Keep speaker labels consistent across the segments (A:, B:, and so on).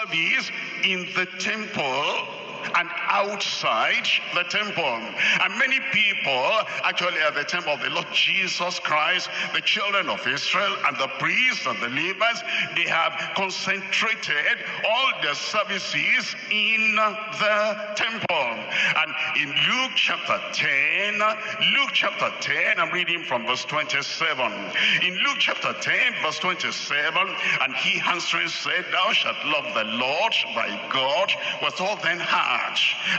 A: service in the temple and outside the temple. And many people actually at the temple of the Lord Jesus Christ, the children of Israel and the priests and the Levites, they have concentrated all their services in the temple. And in Luke chapter 10, I'm reading from verse 27. In Luke chapter 10, verse 27, and he answering said, thou shalt love the Lord thy God with all thine heart,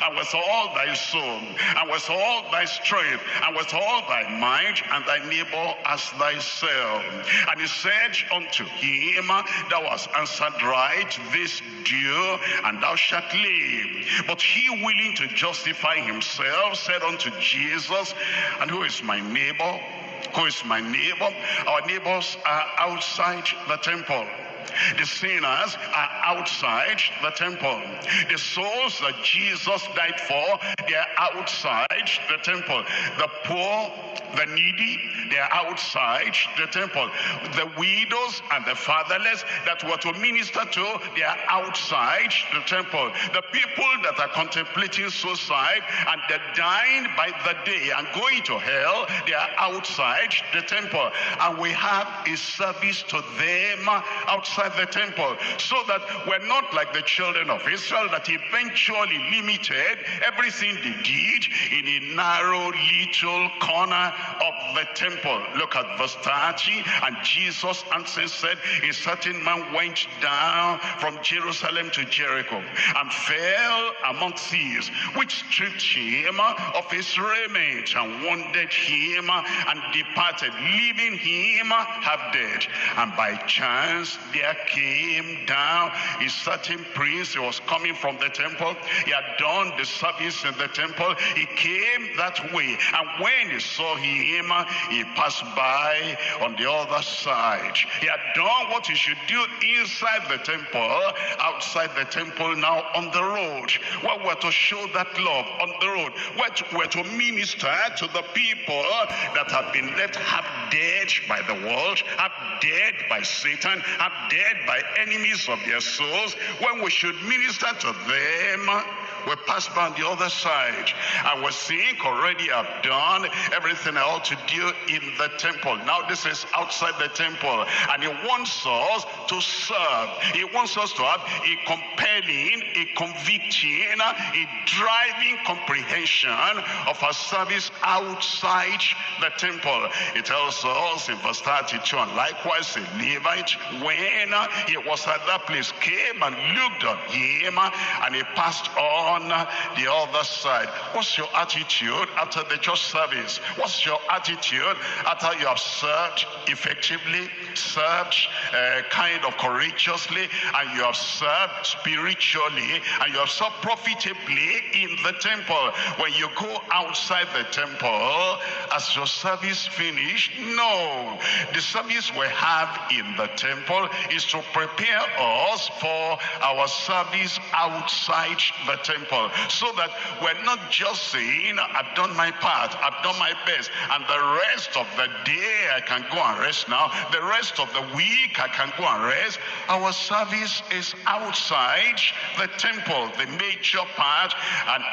A: and with all thy soul, and with all thy strength, and with all thy mind, and thy neighbor as thyself. And he said unto him, thou hast answered right, this do, and thou shalt live. But he, willing to justify himself, said unto Jesus, and who is my neighbor? Who is my neighbor? Our neighbors are outside the temple. The sinners are outside the temple. The souls that Jesus died for, they are outside the temple. The poor, the needy, they are outside the temple. The widows and the fatherless that were to minister to, they are outside the temple. The people that are contemplating suicide and they're dying by the day and going to hell, they are outside the temple. And we have a service to them outside the temple, so that we're not like the children of Israel that eventually limited everything they did in a narrow little corner of the temple. Look at verse 30. And Jesus answered said, a certain man went down from Jerusalem to Jericho and fell among thieves, which stripped him of his raiment and wounded him and departed, leaving him half dead. And by chance there came down a certain priest. He was coming from the temple. He had done the service in the temple. He came that way, and when he saw him, he passed by on the other side. He had done what he should do inside the temple, outside the temple now on the road. Well, we're to show that love on the road. We're to minister to the people that have been left half dead by the world, half dead by Satan, half dead by enemies of their souls. When we should minister to them, we pass by on the other side, and we think already I've done everything I ought to do in the temple. Now this is outside the temple, and he wants us to serve. He wants us to have a compelling, a convicting, a driving comprehension of our service outside the temple. It tells us in verse 32, and likewise a Levite, when he was at that place, came and looked at him, and he passed on the other side. What's your attitude after the church service? What's your attitude after you have served effectively, served kind of courageously, and you have served spiritually, and you have served profitably in the temple? When you go outside the temple, as your service finished? No. The service we have in the temple is to prepare us for our service outside the temple, so that we're not just saying, I've done my part, I've done my best, and the rest of the day I can go and rest now, the rest of the week I can go and rest. Our service is outside the temple, the major part.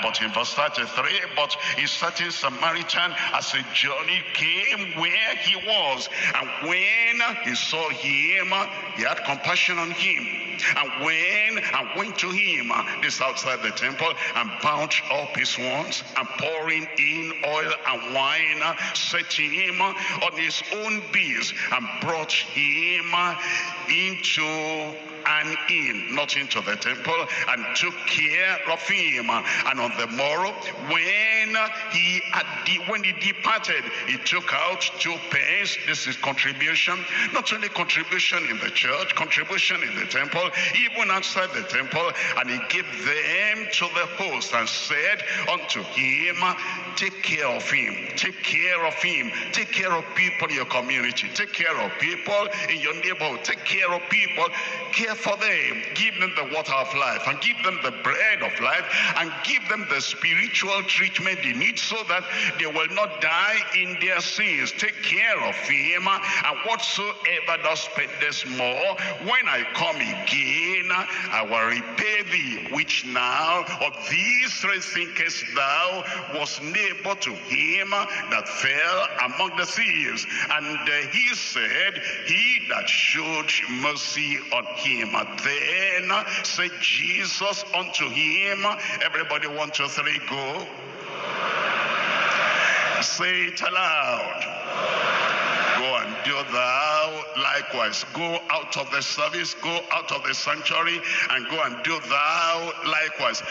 A: But in verse 33, but a certain Samaritan as a journey came where he was, and when he saw him, he had compassion on him, and went to him, this outside the temple, and bound up his wounds, and pouring in oil and wine, set him on his own beast, and brought him into an inn, not into the temple, and took care of him. And on the morrow, when he departed, he took out 2 pence. This is contribution. Not only contribution in the church, contribution in the temple, even outside the temple. And he gave them to the host and said unto him, take care of him, take care of him, take care of people in your community, take care of people in your neighborhood, take care of people, care care for them, give them the water of life, and give them the bread of life, and give them the spiritual treatment they need so that they will not die in their sins. Take care of him, and whatsoever thou spendest more, when I come again, I will repay thee. Which now of these three thinkest thou was neighbor to him that fell among the thieves? And he said, he that showed mercy on him. Then said Jesus unto him, everybody 1, 2, 3, go. Say it aloud. Go and do thou likewise. Go out of the service, go out of the sanctuary, and go and do thou likewise.